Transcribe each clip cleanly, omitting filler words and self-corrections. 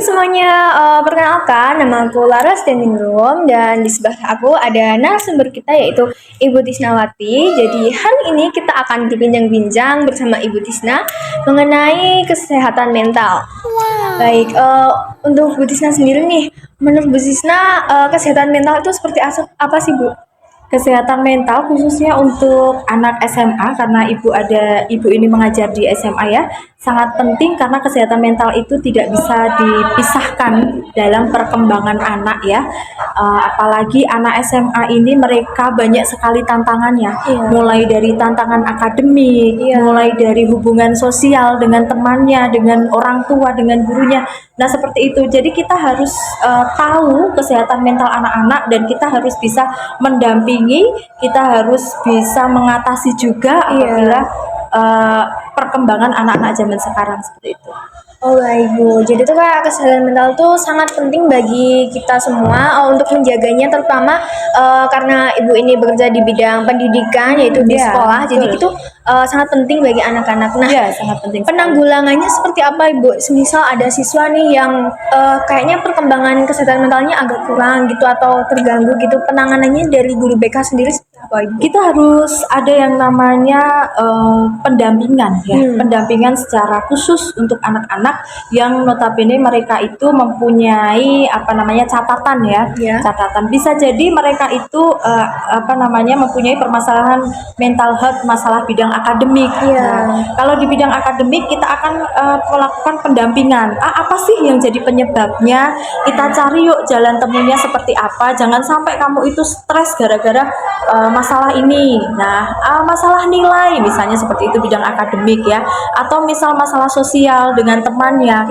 semuanya, perkenalkan nama aku Laras Deningrum dan di sebelah aku ada narasumber kita yaitu Ibu Tisnawati. Jadi hari ini kita akan berbincang-bincang bersama Ibu Tisna mengenai kesehatan mental. Baik, untuk Bu Tisna sendiri nih, menurut Bu Tisna kesehatan mental itu seperti apa sih Bu? Kesehatan mental khususnya untuk anak SMA, karena ibu ini mengajar di SMA ya, sangat penting karena kesehatan mental itu tidak bisa dipisahkan dalam perkembangan anak ya. Apalagi anak SMA ini mereka banyak sekali tantangannya. Mulai dari tantangan akademik, mulai dari hubungan sosial dengan temannya, dengan orang tua, dengan gurunya. Nah, seperti itu. Jadi kita harus tahu kesehatan mental anak-anak dan kita harus bisa mendampingi, kita harus bisa mengatasi juga apabila perkembangan anak-anak zaman sekarang seperti itu. Oh baik Bu, jadi itu Kak, kesehatan mental itu sangat penting bagi kita semua untuk menjaganya, terutama karena Ibu ini bekerja di bidang pendidikan yaitu di sekolah, betul. jadi itu sangat penting bagi anak-anak. Nah, Sangat penting. penanggulangannya seperti apa Ibu? Semisal ada siswa nih yang kayaknya perkembangan kesehatan mentalnya agak kurang gitu atau terganggu gitu, penanganannya dari guru BK sendiri seperti apa Ibu? Kita harus ada yang namanya pendampingan ya, pendampingan secara khusus untuk anak-anak yang notabene mereka itu mempunyai catatan ya, catatan. Bisa jadi mereka itu mempunyai permasalahan mental health, masalah bidang akademik. Nah, kalau di bidang akademik kita akan melakukan pendampingan. Apa sih yang jadi penyebabnya? Kita cari yuk jalan temunya seperti apa. Jangan sampai kamu itu stres gara-gara masalah ini. Nah, masalah nilai misalnya seperti itu bidang akademik ya, atau misal masalah sosial dengan temannya.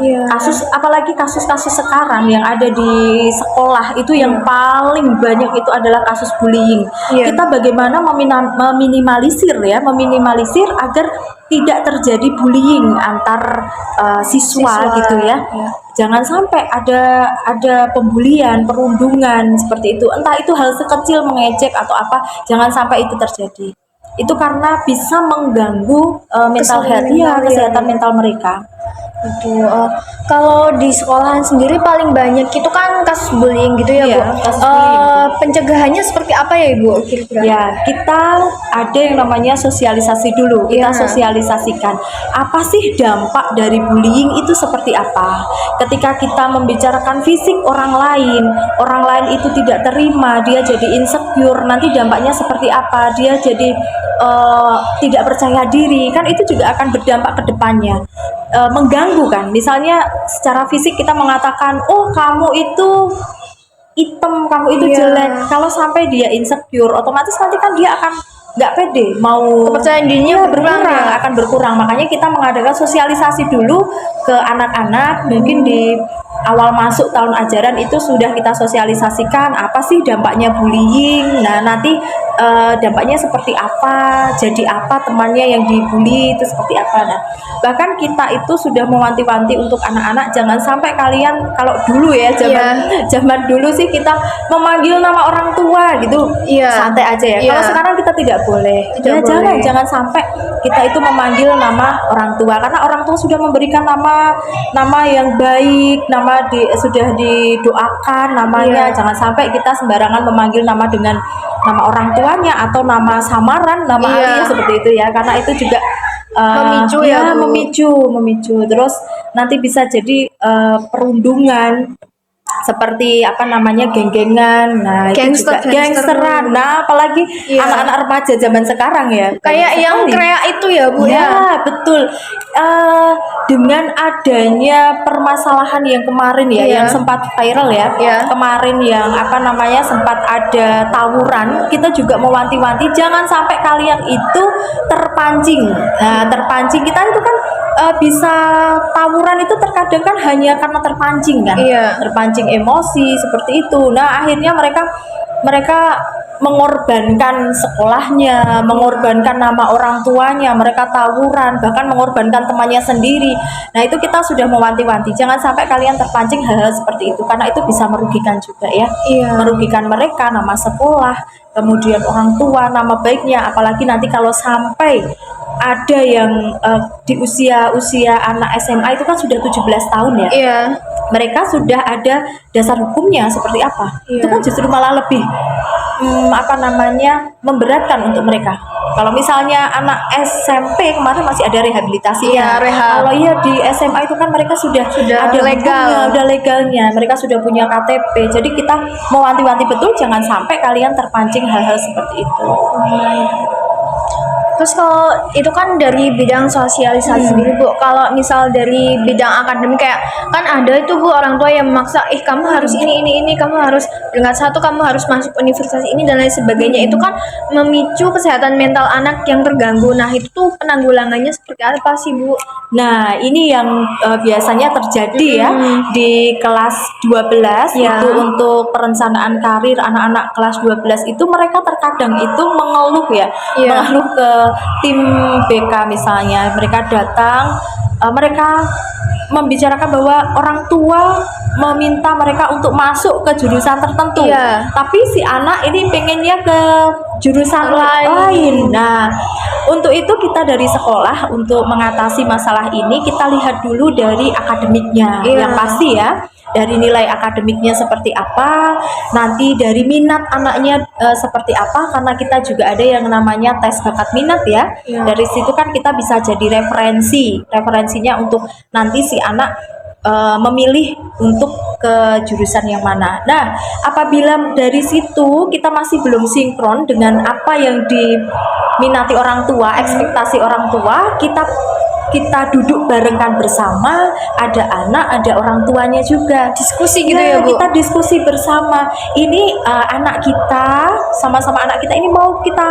Apalagi kasus-kasus sekarang yang ada di sekolah itu yang paling banyak itu adalah kasus bullying. Kita bagaimana meminimalisir agar tidak terjadi bullying antar siswa gitu ya. Jangan sampai ada pembulian, perundungan seperti itu. Entah itu hal sekecil mengejek atau apa, jangan sampai itu terjadi. Itu karena bisa mengganggu mental health kesehatan mental mereka. Itu kalau di sekolahan sendiri paling banyak itu kan kasus bullying gitu ya Bu. Pencegahannya seperti apa ya Ibu kira-kira? Ya, kita ada yang namanya sosialisasi dulu. Kita sosialisasikan apa sih dampak dari bullying itu seperti apa. Ketika kita membicarakan fisik orang lain itu tidak terima, dia jadi insecure, nanti dampaknya seperti apa? Dia jadi tidak percaya diri, kan itu juga akan berdampak ke depannya. Mengganggu kan, misalnya secara fisik kita mengatakan, oh kamu itu hitam, kamu itu jelek. Kalau sampai dia insecure, otomatis nanti kan dia akan nggak pede, mau kepercayaan dirinya akan berkurang. Makanya kita mengadakan sosialisasi dulu ke anak-anak, mungkin di awal masuk tahun ajaran itu sudah kita sosialisasikan apa sih dampaknya bullying. Nah, nanti dampaknya seperti apa, jadi apa temannya yang dibully itu seperti apa. Nah, bahkan kita itu sudah mewanti-wanti untuk anak-anak, jangan sampai kalian, kalau dulu ya zaman dulu sih kita memanggil nama orang tua gitu, santai aja ya. Kalau sekarang kita tidak boleh. Jangan sampai kita itu memanggil nama orang tua, karena orang tua sudah memberikan nama yang baik, sudah didoakan namanya. Jangan sampai kita sembarangan memanggil nama dengan nama orang tuanya atau nama samaran, nama alias seperti itu ya, karena itu juga memicu. Terus nanti bisa jadi perundungan seperti geng-gengan. Nah, itu juga gangsteran. Nah, apalagi anak-anak remaja zaman sekarang ya, kayak yang kreak itu ya Bu ya. Betul. Dengan adanya permasalahan yang kemarin yang sempat viral ya, kemarin yang sempat ada tawuran, kita juga mewanti-wanti jangan sampai kalian itu terpancing. Nah, terpancing kita itu kan bisa tawuran itu terkadang kan hanya karena terpancing kan, terpancing emosi seperti itu. Nah, akhirnya mereka mengorbankan sekolahnya, mengorbankan nama orang tuanya, mereka tawuran, bahkan mengorbankan temannya sendiri. Nah, itu kita sudah mewanti-wanti jangan sampai kalian terpancing hal-hal seperti itu, karena itu bisa merugikan juga ya. Merugikan mereka, nama sekolah, kemudian orang tua, nama baiknya. Apalagi nanti kalau sampai ada yang di usia anak SMA itu kan sudah 17 tahun ya. mereka sudah ada dasar hukumnya seperti apa. Iya. Itu kan justru malah lebih memberatkan untuk mereka. Kalau misalnya anak SMP kemarin masih ada rehabilitasinya. Iya, rehab. Kalau ya di SMA itu kan mereka sudah ada legal. hukumnya, udah legalnya. Mereka sudah punya KTP. Jadi kita mau wanti-wanti betul jangan sampai kalian terpancing hal-hal seperti itu. Terus kalau itu kan dari bidang sosialisasi sendiri Bu, kalau misal dari bidang akademik kayak kan ada itu Bu orang tua yang memaksa, kamu harus ini, kamu harus peringkat 1, kamu harus masuk universitas ini dan lain sebagainya. Itu kan memicu kesehatan mental anak yang terganggu. Nah itu tuh penanggulangannya seperti apa sih Bu? Nah, ini yang biasanya terjadi ya di kelas 12 Ya. itu untuk perencanaan karir anak-anak kelas 12 itu mereka terkadang itu mengeluh ya, Iya. mengeluh ke tim BK misalnya. Mereka datang, mereka membicarakan bahwa orang tua meminta mereka untuk masuk ke jurusan tertentu. Iya. Tapi si anak ini pengennya ke jurusan Lain. lain. Nah, untuk itu kita dari sekolah untuk mengatasi masalah ini kita lihat dulu dari akademiknya. Iya. Yang pasti ya, dari nilai akademiknya seperti apa, nanti dari minat anaknya seperti apa, karena kita juga ada yang namanya tes bakat minat ya. Iya. Dari situ kan kita bisa jadi referensinya untuk nanti si anak memilih untuk ke jurusan yang mana. Nah, apabila dari situ kita masih belum sinkron dengan apa yang diminati orang tua, ekspektasi orang tua, kita duduk barengkan bersama, ada anak, ada orang tuanya juga. Diskusi gitu Nah, ya Bu? kita diskusi bersama. Ini anak kita, sama-sama anak kita ini mau kita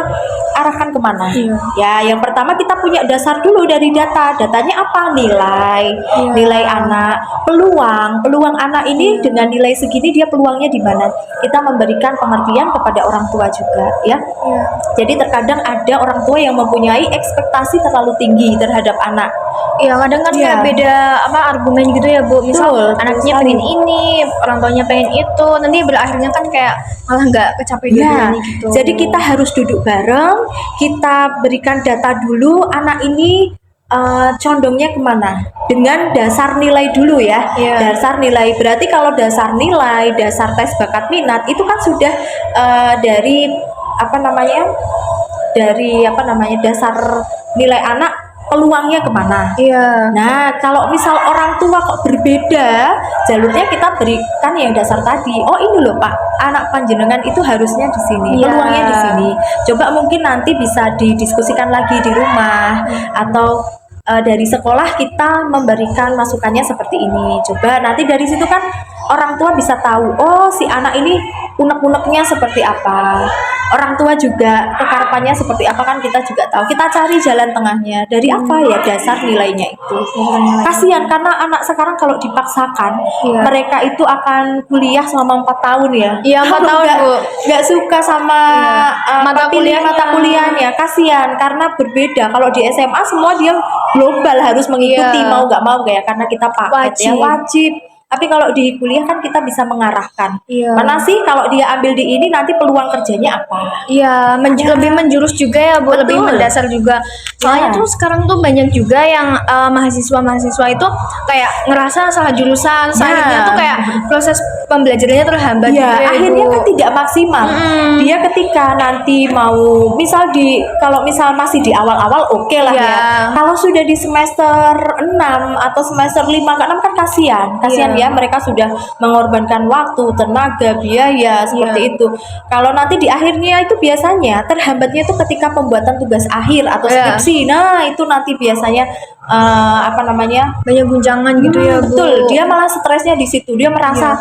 arahkan kemana? Iya. Ya, yang pertama kita punya dasar dulu dari data. Datanya apa? Nilai anak, peluang anak ini dengan nilai segini dia peluangnya di mana? Kita memberikan pengertian kepada orang tua juga, ya. Iya. Jadi terkadang ada orang tua yang mempunyai ekspektasi terlalu tinggi terhadap anak. Iya kadang kan Iya. kayak beda argumen gitu ya Bu. Misal Betul, anaknya sekali. pengen ini, orang tuanya pengen itu, nanti berakhirnya kan kayak malah nggak kecapai Ya, dua-duanya gitu. jadi kita harus duduk bareng, kita berikan data dulu anak ini condongnya kemana dengan dasar nilai dulu ya. Iya. Dasar nilai berarti kalau dasar nilai, dasar tes bakat minat itu kan sudah dari dasar nilai anak peluangnya kemana. Iya. Nah, kalau misal orang tua kok berbeda, jalurnya kita berikan yang dasar tadi. Oh, ini loh Pak, anak panjenengan itu harusnya di sini, Iya. peluangnya di sini. Coba mungkin nanti bisa didiskusikan lagi di rumah atau dari sekolah kita memberikan masukannya seperti ini. Coba nanti dari situ kan orang tua bisa tahu, oh si anak ini unek-uneknya seperti apa. Orang tua juga kekarepannya seperti apa kan kita juga tahu. Kita cari jalan tengahnya. Dari apa ya dasar nilainya itu. Kasihan karena anak sekarang kalau dipaksakan, Iya. mereka itu akan kuliah selama 4 tahun ya. Iya, 4 tahun, Bu. Nggak suka sama Mata pilihan kuliahnya. mata kuliahnya. Kasihan karena berbeda. Kalau di SMA semua dia global harus mengikuti Iya. mau nggak mau ya karena kita paket ya Wajib. wajib. Tapi kalau di kuliah kan kita bisa mengarahkan. Iya. Mana sih kalau dia ambil di ini nanti peluang kerjanya apa? Iya, lebih menjurus juga ya Bu, lebih Betul. mendasar juga. Soalnya Ya. tuh sekarang tuh banyak juga yang mahasiswa-mahasiswa itu kayak ngerasa salah jurusan, akhirnya tuh kayak proses pembelajarannya terhambat Ya, gitu ya akhirnya Bu. kan tidak maksimal. Dia ketika nanti mau kalau misal masih di awal-awal oke lah Iya. ya. Kalau sudah di semester 6 atau semester 5 ke 6 kan kasihan Iya. ya mereka sudah mengorbankan waktu, tenaga, biaya seperti itu. Kalau nanti di akhirnya itu biasanya terhambatnya itu ketika pembuatan tugas akhir atau Iya. skripsi. Nah, itu nanti biasanya Banyak guncangan gitu ya Bu. betul, dia malah stresnya di situ. Dia merasa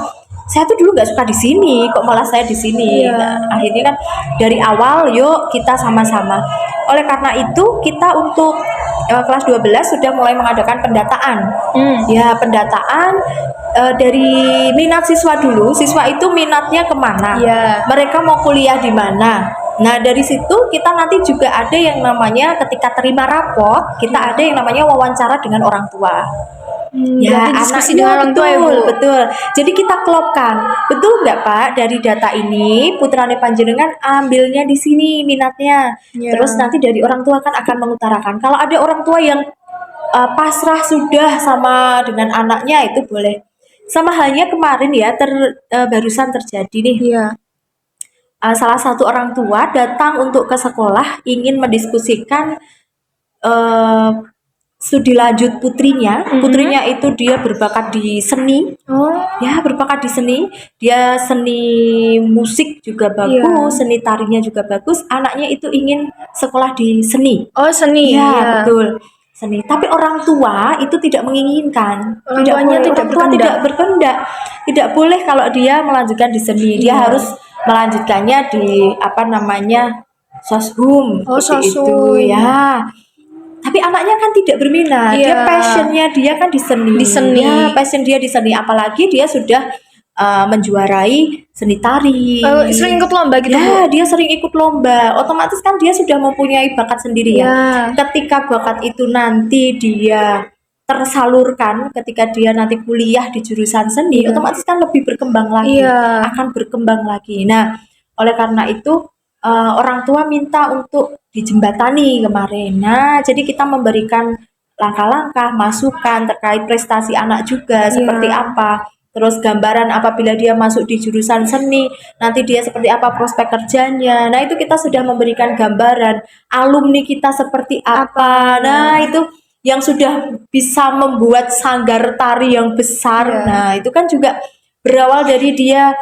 saya tuh dulu nggak suka di sini, kok malah saya di sini. Iya. Nah, akhirnya kan dari awal, yuk kita sama-sama. Oleh karena itu kita untuk kelas 12 sudah mulai mengadakan pendataan. Ya pendataan dari minat siswa dulu. Siswa itu minatnya kemana? Iya. Mereka mau kuliah di mana? Nah dari situ kita nanti juga ada yang namanya ketika terima rapot, kita ada yang namanya wawancara dengan orang tua. Berarti diskusi anaknya, dengan orang tua ya Bu. betul. Jadi kita klopkan, betul nggak Pak dari data ini putrane panjenengan ambilnya di sini minatnya. Iya. Terus nanti dari orang tua kan akan mengutarakan. Kalau ada orang tua yang pasrah sudah sama dengan anaknya itu boleh Sama halnya kemarin ya, barusan terjadi nih. Iya. Salah satu orang tua datang untuk ke sekolah ingin mendiskusikan eh, studi lanjut putrinya. Putrinya itu dia berbakat di seni, Oh, ya berbakat di seni. Dia seni musik juga Iya. bagus, seni tarinya juga bagus. Anaknya itu ingin sekolah di seni. oh seni. Iya, Iya. betul. Seni. Tapi orang tua itu tidak menginginkan. Orang Tidak tuanya boleh. tidak Orang tua berkehendak. tidak berkehendak. Tidak boleh kalau dia melanjutkan di seni. Dia Iya. harus melanjutkannya di apa namanya? Soshum Oh, seperti itu Soshum. ya. Tapi anaknya kan tidak berminat. Dia Iya. passionnya dia kan di seni. Di seni. Ya, passion dia di seni. Apalagi dia sudah menjuarai seni tari. Sering ikut lomba gitu, Bu? Ya, dia sering ikut lomba. Otomatis kan dia sudah mempunyai bakat sendiri ya. Iya. Ketika bakat itu nanti dia tersalurkan, ketika dia nanti kuliah di jurusan seni, Iya. otomatis kan lebih berkembang lagi, Iya. akan berkembang lagi. Nah, oleh karena itu orang tua minta untuk dijembatani kemarin. Nah, jadi kita memberikan langkah-langkah, masukan terkait prestasi anak juga seperti apa. Terus gambaran apabila dia masuk di jurusan seni, nanti dia seperti apa prospek kerjanya. Nah, itu kita sudah memberikan gambaran alumni kita seperti apa. Nah, itu yang sudah bisa membuat sanggar tari yang besar. Iya. Nah, itu kan juga berawal dari dia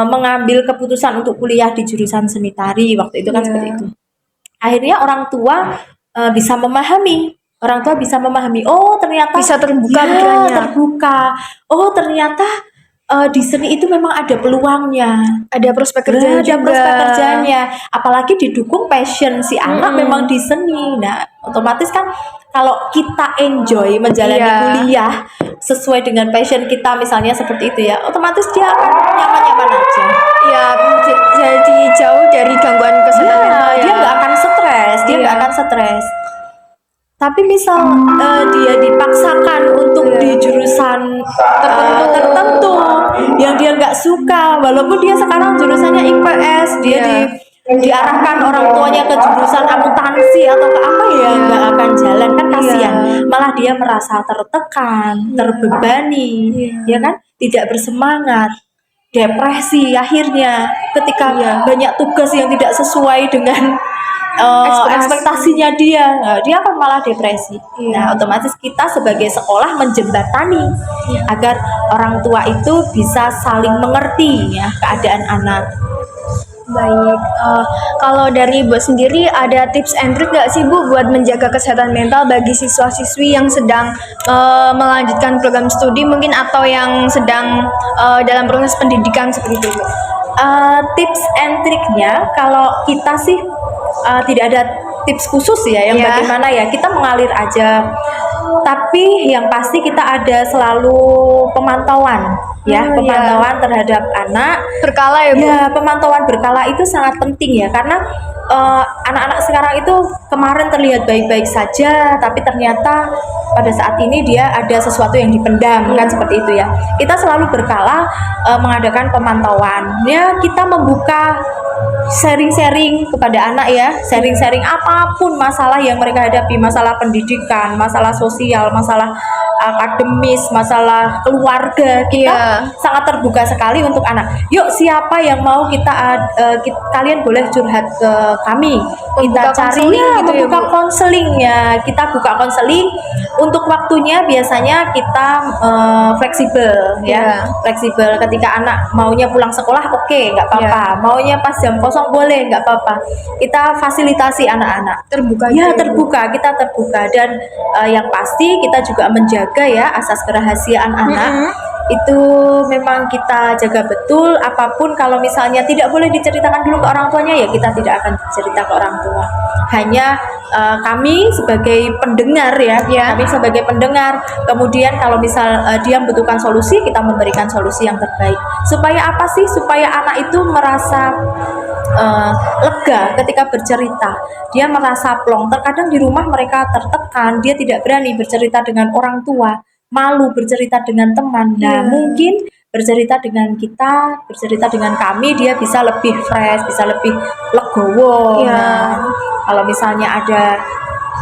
mengambil keputusan untuk kuliah di jurusan seni tari waktu itu kan Iya. seperti itu. Akhirnya orang tua bisa memahami. Orang tua bisa memahami, oh ternyata Bisa terbuka ya, pikirannya. terbuka. Oh ternyata di seni itu memang ada peluangnya. Ada prospek Ada kerja juga. prospek kerjanya. Apalagi didukung passion si anak memang di seni. Nah, otomatis kan kalau kita enjoy menjalani Iya. kuliah sesuai dengan passion kita misalnya seperti itu ya, otomatis dia akan nyaman-nyaman aja. Iya, jadi jauh dari gangguan kesehatan Ya, mental ya. dia nggak akan stres, dia Iya. nggak akan stres. Tapi misal dia dipaksakan untuk di jurusan tertentu yang dia nggak suka, walaupun dia sekarang jurusannya IPS, dia Iya. diarahkan orang tuanya ke jurusan akuntansi atau ke apa ya, nggak akan jalan kan kasihan. Malah dia merasa tertekan, terbebani, ya kan, tidak bersemangat. Depresi akhirnya ketika banyak tugas yang tidak sesuai dengan ekspektasinya dia akan malah depresi. Nah, otomatis kita sebagai sekolah menjembatani agar orang tua itu bisa saling mengerti ya keadaan anak. Baik, kalau dari Ibu sendiri ada tips and trick nggak sih Bu buat menjaga kesehatan mental bagi siswa-siswi yang sedang melanjutkan program studi mungkin atau yang sedang dalam proses pendidikan seperti itu Bu? Tips and triknya kalau kita sih tidak ada tips khusus ya yang bagaimana ya, kita mengalir aja. Tapi yang pasti kita ada selalu pemantauan ya, pemantauan terhadap anak Berkala ya Bu? Ya, pemantauan berkala itu sangat penting ya, karena anak-anak sekarang itu kemarin terlihat baik-baik saja, tapi ternyata pada saat ini dia ada sesuatu yang dipendam kan seperti itu ya. Kita selalu berkala mengadakan pemantauan. Ya, kita membuka sharing-sharing kepada anak ya, sharing-sharing apapun masalah yang mereka hadapi, masalah pendidikan, masalah sosial, masalah akademis, masalah keluarga, kita sangat terbuka sekali untuk anak. Yuk, siapa yang mau kalian boleh curhat ke kami. Kita cari gitu membuka ya, Bu? konseling ya. Kita buka konseling untuk waktunya biasanya kita fleksibel ya. Fleksibel ketika anak maunya pulang sekolah oke, nggak apa-apa. Maunya pas jam kosong boleh, nggak apa-apa. Kita fasilitasi anak-anak. Terbuka Ya, gitu, terbuka, kita terbuka dan yang pasti kita juga menjaga ya asas kerahasiaan anak. Itu memang kita jaga betul. Apapun kalau misalnya tidak boleh diceritakan dulu ke orang tuanya ya kita tidak akan cerita ke orang tua. Hanya kami sebagai pendengar ya, kami sebagai pendengar. Kemudian kalau misal dia membutuhkan solusi, kita memberikan solusi yang terbaik. Supaya apa sih? Supaya anak itu merasa lega ketika bercerita. Dia merasa plong. Terkadang di rumah mereka tertekan, dia tidak berani bercerita dengan orang tua, malu bercerita dengan teman. Nah, mungkin bercerita dengan kita, bercerita dengan kami, dia bisa lebih fresh, bisa lebih legowo. Nah, kalau misalnya ada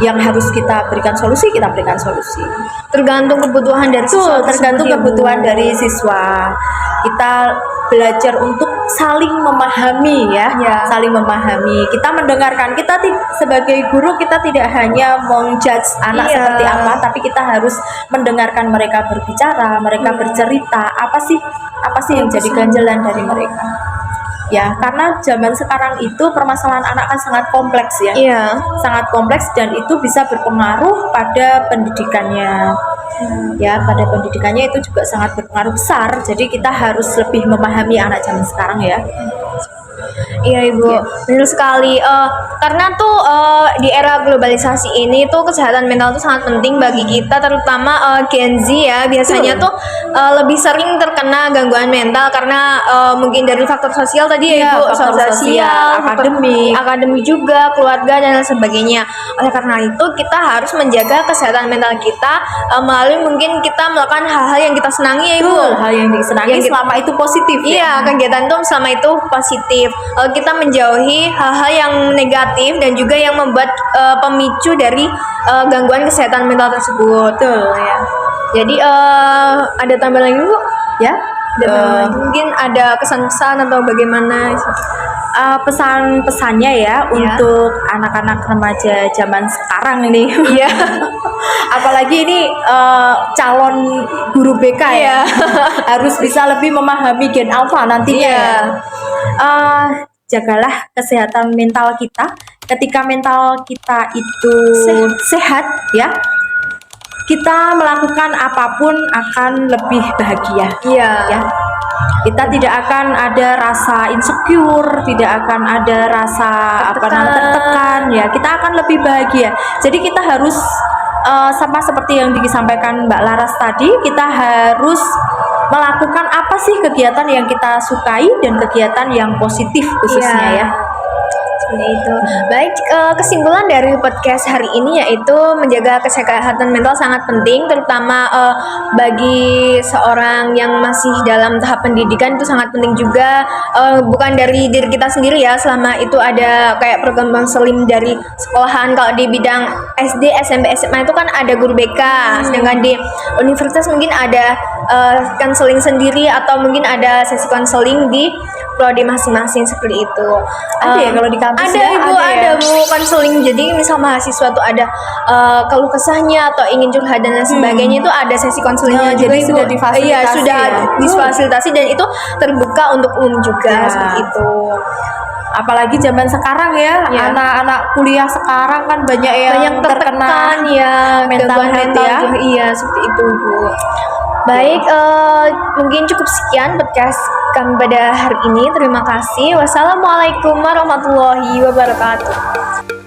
yang harus kita berikan solusi, kita berikan solusi. Tergantung kebutuhan dari Betul, siswa tergantung tersebut ya, Bu. kebutuhan dari siswa. Kita belajar untuk saling memahami ya, Ya. saling memahami. Kita mendengarkan. Kita sebagai guru kita tidak hanya menjudge anak Iya. seperti apa, tapi kita harus mendengarkan mereka berbicara, mereka bercerita. Apa sih yang jadi ganjalan dari mereka? Ya, karena zaman sekarang itu permasalahan anak kan sangat kompleks ya. Iya. Sangat kompleks dan itu bisa berpengaruh pada pendidikannya. Ya, pada pendidikannya itu juga sangat berpengaruh besar. Jadi kita harus lebih memahami anak zaman sekarang ya. Iya Ibu, Iya. benar sekali. Karena tuh di era globalisasi ini tuh kesehatan mental tuh sangat penting bagi kita, terutama Gen Z ya. Biasanya Betul. tuh lebih sering terkena gangguan mental karena mungkin dari faktor sosial tadi ya Iya, Ibu, faktor sosial, faktor akademik juga, keluarga dan lain sebagainya. Oleh karena itu kita harus menjaga kesehatan mental kita melalui mungkin kita melakukan hal-hal yang kita senangi ya Ibu. Betul, hal yang disenangi Yang kita- selama itu positif ya. Iya, kegiatan itu selama itu positif. Kita menjauhi hal-hal yang negatif dan juga yang membuat pemicu dari gangguan kesehatan mental tersebut. Betul ya. Jadi ada tambahan lagi Bu? Ya. Ada tambahan lagi? Mungkin ada kesan-kesan atau bagaimana? Pesan-pesannya ya untuk anak-anak remaja zaman sekarang ini. Iya. Apalagi ini calon guru BK ya. Harus bisa lebih memahami gen alpha nantinya. Iya. Ya. Jagalah kesehatan mental kita. Ketika mental kita itu sehat ya, kita melakukan apapun akan lebih bahagia. Iya. Ya. Kita tidak akan ada rasa insecure, tidak akan ada rasa tertekan ya. Kita akan lebih bahagia. Jadi kita harus sama seperti yang disampaikan Mbak Laras tadi, kita harus melakukan apa sih kegiatan yang kita sukai dan kegiatan yang positif khususnya Iya. ya. Seperti itu. Baik, kesimpulan dari podcast hari ini yaitu menjaga kesehatan mental sangat penting, terutama bagi seorang yang masih dalam tahap pendidikan itu sangat penting juga. Bukan dari diri kita sendiri ya, selama itu ada kayak program konseling dari sekolahan. Kalau di bidang SD, SMP, SMA itu kan ada guru BK, sedangkan di universitas mungkin ada konseling sendiri atau mungkin ada sesi konseling di prodi masing-masing seperti itu. Ada ya kalau di kampus Ada ya? Ibu, Ada ada ya? Bu konseling. Jadi misal mahasiswa tuh ada keluh kesahnya atau ingin curhat dan lain sebagainya, itu ada sesi konselingnya Oh, juga jadi Ibu. sudah difasilitasi Iya, sudah ya? difasilitasi dan itu terbuka untuk umum juga Ya. seperti itu. Apalagi zaman sekarang ya, Ya. anak-anak kuliah sekarang kan banyak yang Banyak tertekan ya, mental gangguan health mental ya. juga. Iya, seperti itu Bu. Baik, mungkin cukup sekian podcast kami pada hari ini. Terima kasih. Wassalamualaikum warahmatullahi wabarakatuh.